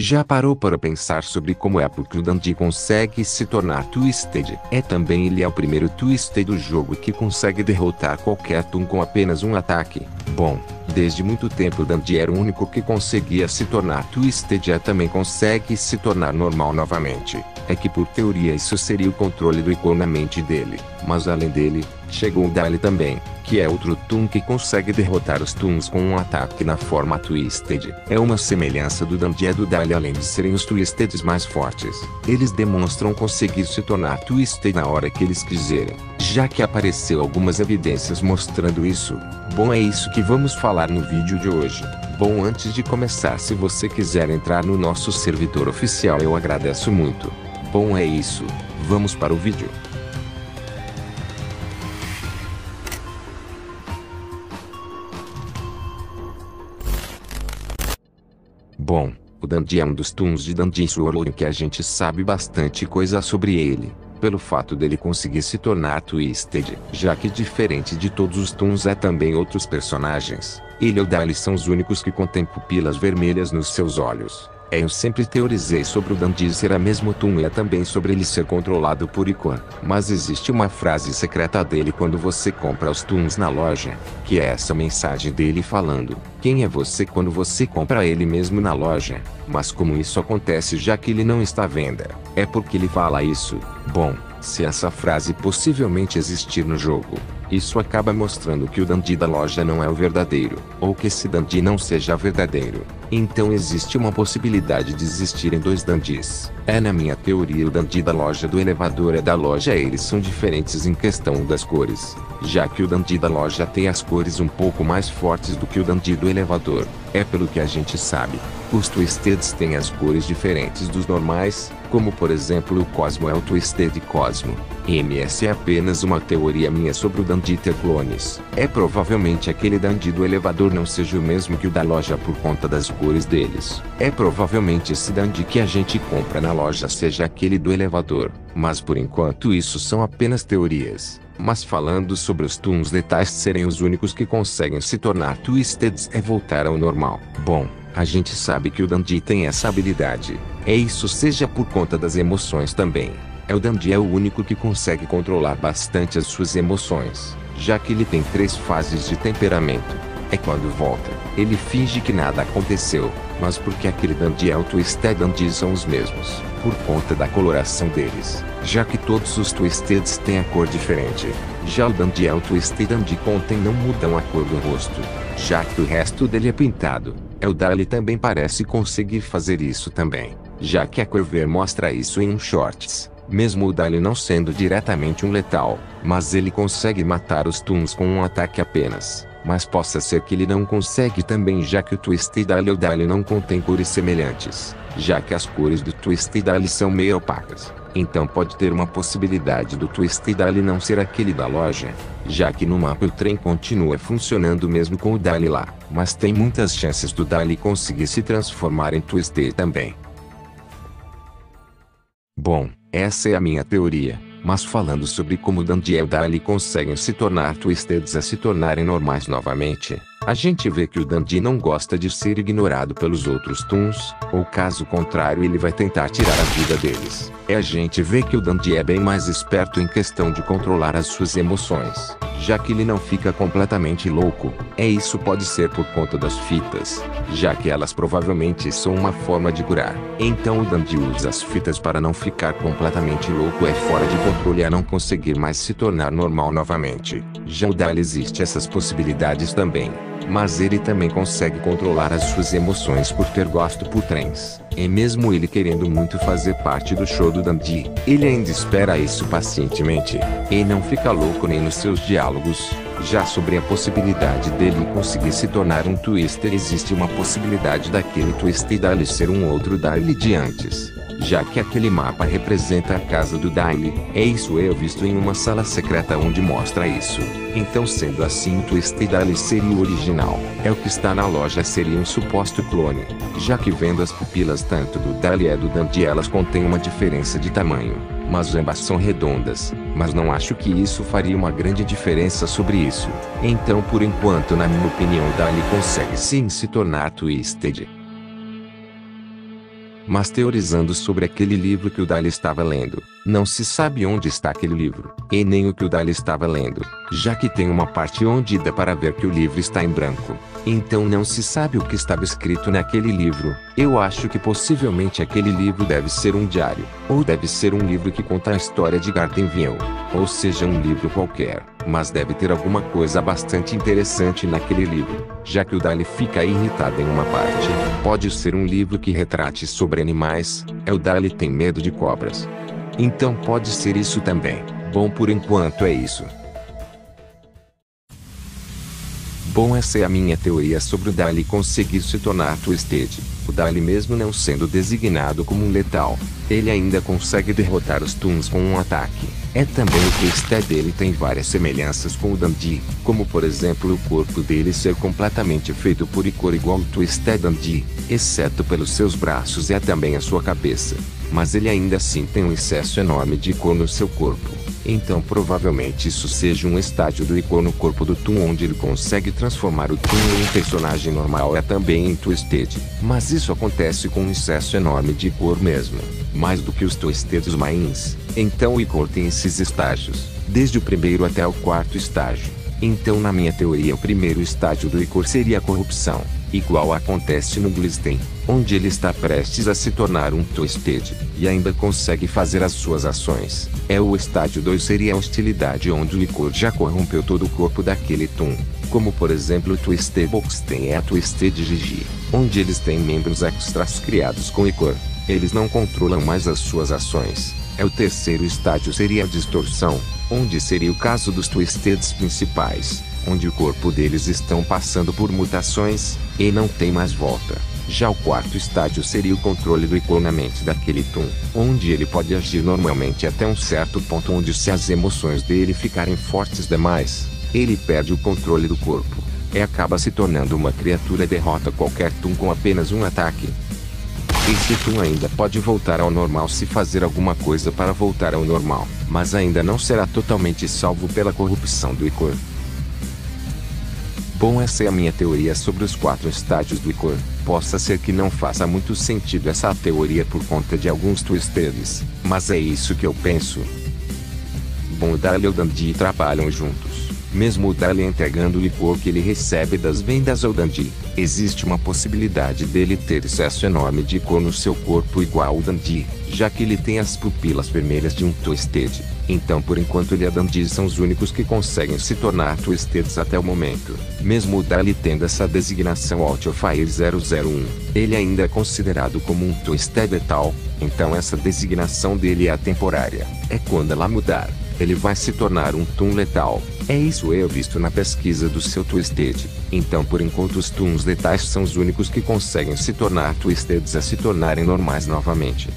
Já parou para pensar sobre como é porque o Dundee consegue se tornar Twisted? Também ele é o primeiro Twisted do jogo que consegue derrotar qualquer Toon com apenas um ataque. Bom, desde muito tempo o Dundee era o único que conseguia se tornar Twisted e também consegue se tornar normal novamente. É que por teoria isso seria o controle do Ico na mente dele. Mas além dele, chegou o Dali também, que é outro Toon que consegue derrotar os Toons com um ataque na forma Twisted. É uma semelhança do Dundee e do Dali além de serem os Twisteds mais fortes. Eles demonstram conseguir se tornar Twisted na hora que eles quiserem, já que apareceu algumas evidências mostrando isso. Bom, é isso que vamos falar no vídeo de hoje. Bom, antes de começar, se você quiser entrar no nosso servidor oficial eu agradeço muito. Bom, é isso. Vamos para o vídeo. Bom, o Dundee é um dos Toons de Dundee Sword que a gente sabe bastante coisa sobre ele, pelo fato dele conseguir se tornar Twisted, já que diferente de todos os Toons também outros personagens, ele e o Dali são os únicos que contêm pupilas vermelhas nos seus olhos. Eu sempre teorizei sobre o Dundee ser a mesmo Toon e também sobre ele ser controlado por Ico. Mas existe uma frase secreta dele quando você compra os Toons na loja, que é essa mensagem dele falando: quem é você quando você compra ele mesmo na loja? Mas como isso acontece já que ele não está à venda? É porque ele fala isso? Bom, se essa frase possivelmente existir no jogo, isso acaba mostrando que o Dundee da loja não é o verdadeiro, ou que esse Dundee não seja verdadeiro. Então existe uma possibilidade de existirem dois Dundees. Na minha teoria o Dundee da loja do elevador e da loja eles são diferentes em questão das cores, já que o Dundee da loja tem as cores um pouco mais fortes do que o Dundee do elevador. Pelo que a gente sabe, os Twisteds têm as cores diferentes dos normais, como por exemplo o Cosmo é o Twisted Cosmo. Essa é apenas uma teoria minha sobre o Dundee ter clones. Provavelmente aquele Dundee do elevador não seja o mesmo que o da loja por conta das cores deles. Provavelmente esse Dundee que a gente compra na loja seja aquele do elevador. Mas por enquanto isso são apenas teorias. Mas falando sobre os Toons letais serem os únicos que conseguem se tornar Twisteds e voltar ao normal. Bom, a gente sabe que o Dundee tem essa habilidade. Isso seja por conta das emoções também. O Dundee é o único que consegue controlar bastante as suas emoções, já que ele tem 3 fases de temperamento. Quando volta, ele finge que nada aconteceu, mas porque aquele Dundee e o Twisted Dundee são os mesmos, por conta da coloração deles, já que todos os Twisteds têm a cor diferente. Já o Dundee e o Twisted Dundee contém não mudam a cor do rosto, já que o resto dele é pintado. O Dali também parece conseguir fazer isso também, já que a Curver mostra isso em um shorts. Mesmo o Dali não sendo diretamente um letal, mas ele consegue matar os Toons com um ataque apenas. Mas possa ser que ele não consegue também, já que o Twisted Dali e o Dali não contêm cores semelhantes, já que as cores do Twisted Dali são meio opacas. Então pode ter uma possibilidade do Twisted Dali não ser aquele da loja, já que no mapa o trem continua funcionando mesmo com o Dali lá. Mas tem muitas chances do Dali conseguir se transformar em Twisted também. Bom, essa é a minha teoria. Mas falando sobre como Dundee e o Dali conseguem se tornar Twisteds a se tornarem normais novamente, a gente vê que o Dundee não gosta de ser ignorado pelos outros Toons, ou caso contrário ele vai tentar tirar a vida deles. A gente vê que o Dundee é bem mais esperto em questão de controlar as suas emoções, já que ele não fica completamente louco. Isso pode ser por conta das fitas, já que elas provavelmente são uma forma de curar. Então o Dundee usa as fitas para não ficar completamente louco fora de controle a não conseguir mais se tornar normal novamente. Já o Dali existe essas possibilidades também, mas ele também consegue controlar as suas emoções por ter gosto por trens. Mesmo ele querendo muito fazer parte do show do Dundee, ele ainda espera isso pacientemente, e não fica louco nem nos seus diálogos. Já sobre a possibilidade dele conseguir se tornar um Twister, existe uma possibilidade daquele Twisted Dali ser um outro Dali de antes, já que aquele mapa representa a casa do Dali. Isso eu visto em uma sala secreta onde mostra isso. Então sendo assim o Twisted Dali seria o original. O que está na loja seria um suposto clone, já que vendo as pupilas tanto do Dali e do Dundee elas contêm uma diferença de tamanho, mas ambas são redondas. Mas não acho que isso faria uma grande diferença sobre isso. Então por enquanto na minha opinião o Dali consegue sim se tornar Twisted. mas teorizando sobre aquele livro que o Dali estava lendo. Não se sabe onde está aquele livro, e nem o que o Dali estava lendo, já que tem uma parte onde dá para ver que o livro está em branco. Então não se sabe o que estava escrito naquele livro. Eu acho que possivelmente aquele livro deve ser um diário, ou deve ser um livro que conta a história de Gardenville, ou seja um livro qualquer, mas deve ter alguma coisa bastante interessante naquele livro, já que o Dali fica irritado em uma parte. Pode ser um livro que retrate sobre animais, o Dali tem medo de cobras. Então pode ser isso também. Bom, por enquanto é isso. Bom, essa é a minha teoria sobre o Dali conseguir se tornar Twisted. O Dali, mesmo não sendo designado como um letal, ele ainda consegue derrotar os Toons com um ataque. É também o Twisted dele tem várias semelhanças com o Dundee, como por exemplo o corpo dele ser completamente feito por Ichor igual ao Twisted Dundee, exceto pelos seus braços e também a sua cabeça. Mas ele ainda assim tem um excesso enorme de Ichor no seu corpo. Então provavelmente isso seja um estágio do Ichor no corpo do Toon, onde ele consegue transformar o Toon em um personagem normal e também em Twisted. Mas isso acontece com um excesso enorme de Ichor mesmo, mais do que os Twisteds Mains. Então o Ichor tem esses estágios, desde o primeiro até o quarto estágio. Então na minha teoria o primeiro estágio do Ichor seria a corrupção, igual acontece no Glisten, onde ele está prestes a se tornar um Twisted, e ainda consegue fazer as suas ações. O estágio 2 seria a hostilidade, onde o Ichor já corrompeu todo o corpo daquele Toon, como por exemplo o Twisted Boxten e a Twisted Gigi, onde eles têm membros extras criados com Ichor. Eles não controlam mais as suas ações. O terceiro estágio seria a distorção, onde seria o caso dos Twisteds principais, onde o corpo deles estão passando por mutações, e não tem mais volta. Já o quarto estágio seria o controle do Ichor na mente daquele Toon, onde ele pode agir normalmente até um certo ponto, onde se as emoções dele ficarem fortes demais, ele perde o controle do corpo, e acaba se tornando uma criatura derrota qualquer Toon com apenas um ataque. Esse Toon ainda pode voltar ao normal se fazer alguma coisa para voltar ao normal, mas ainda não será totalmente salvo pela corrupção do Ichor. Bom, essa é a minha teoria sobre os 4 estágios do Ichor. Possa ser que não faça muito sentido essa teoria por conta de alguns Twisteds, mas é isso que eu penso. Bom, o Dali e o Dundee trabalham juntos. Mesmo o Dali entregando o Ichor que ele recebe das vendas ao Dundee, existe uma possibilidade dele ter excesso enorme de Ichor no seu corpo igual ao Dundee, já que ele tem as pupilas vermelhas de um Twisted. Então por enquanto ele e a Dundee são os únicos que conseguem se tornar Twisteds até o momento. Mesmo o Dali tendo essa designação Outfire 001, ele ainda é considerado como um Twisted letal, então essa designação dele é temporária. Quando ela mudar, ele vai se tornar um Toon letal. Isso eu visto na pesquisa do seu Twisted. Então por enquanto os Toons letais são os únicos que conseguem se tornar Twisteds a se tornarem normais novamente.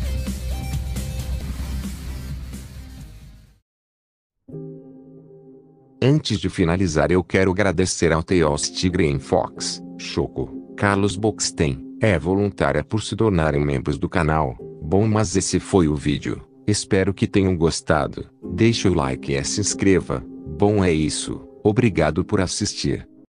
Antes de finalizar, eu quero agradecer ao Theos Tigre em Fox, Choco, Carlos Boxten, voluntária por se tornarem membros do canal. Bom, mas esse foi o vídeo. Espero que tenham gostado. Deixe o like e se inscreva. Bom, é isso. Obrigado por assistir.